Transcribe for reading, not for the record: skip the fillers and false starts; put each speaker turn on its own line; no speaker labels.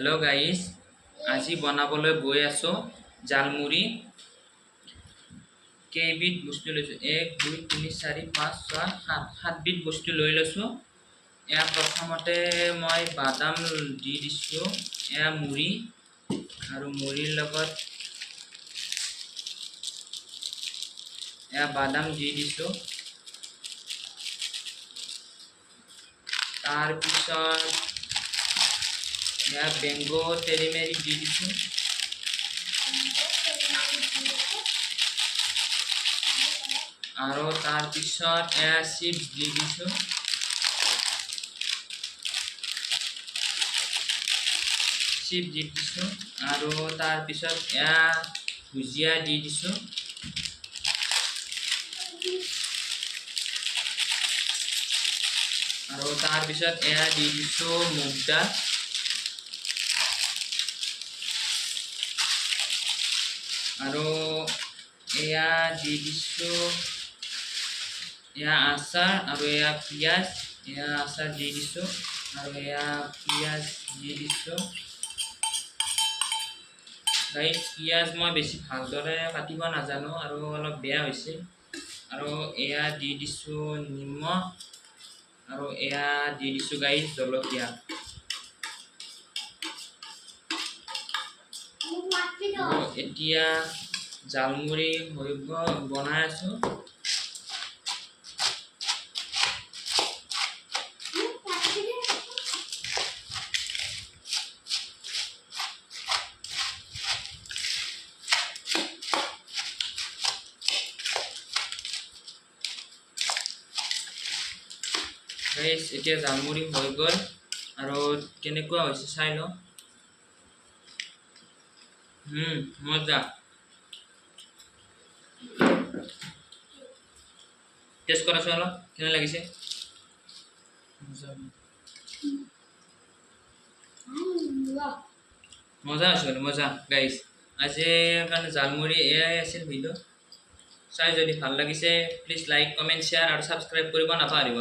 hello guys আজি বনাবলৈ গৈ আছো জালমুড়ি কেইবিধ বস্তু লৈছো 1 2 3 4 5 6 7 7 বিধ বস্তু লৈ লৈছো এয়া প্ৰথমতে মই বাদাম দি দিছো এয়া মুড়ি আৰু মুড়িৰ লগত এয়া বাদাম দি দিছো তাৰ পিছত या बेंगो तेरी मेरी दी दिसो आरो तार पिছত या चिप्स दी दिसो चिप्स दी दिसो आरो तार पिছত या भुजिया दी दिसो आरो तार पिছত या दी दिसो मुग दाल आरो एया दी दिसो या आचार आरो एया पियाज एया आचार दी दिसो आरो एया पियाज दी दिसो गाइस पियाज মই বেছি ভালদৰে কাটিব নাজানো আৰু অলপ বেয়া হৈছে আৰু এয়া দি দিছো নিমখ আৰু এয়া দি দিছো গাইস জলকীয়া এতিয়া জালমুড়ি হইব বনাই আছো গাইস এতিয়া জালমুড়ি হৈ গল আৰু কেনেকুৱা হৈছে চাই ল মজা টেস্ট কৰা চলো কেনে লাগিছে মজা আছে মজা গাইস আজি কাৰণে জালমুড়ি এয়াই আছিল ভিডিও চাই যদি ভাল লাগিছে প্লিজ লাইক কমেন্ট শেয়াৰ আৰু সাবস্ক্ৰাইব কৰিব নাপাহৰিব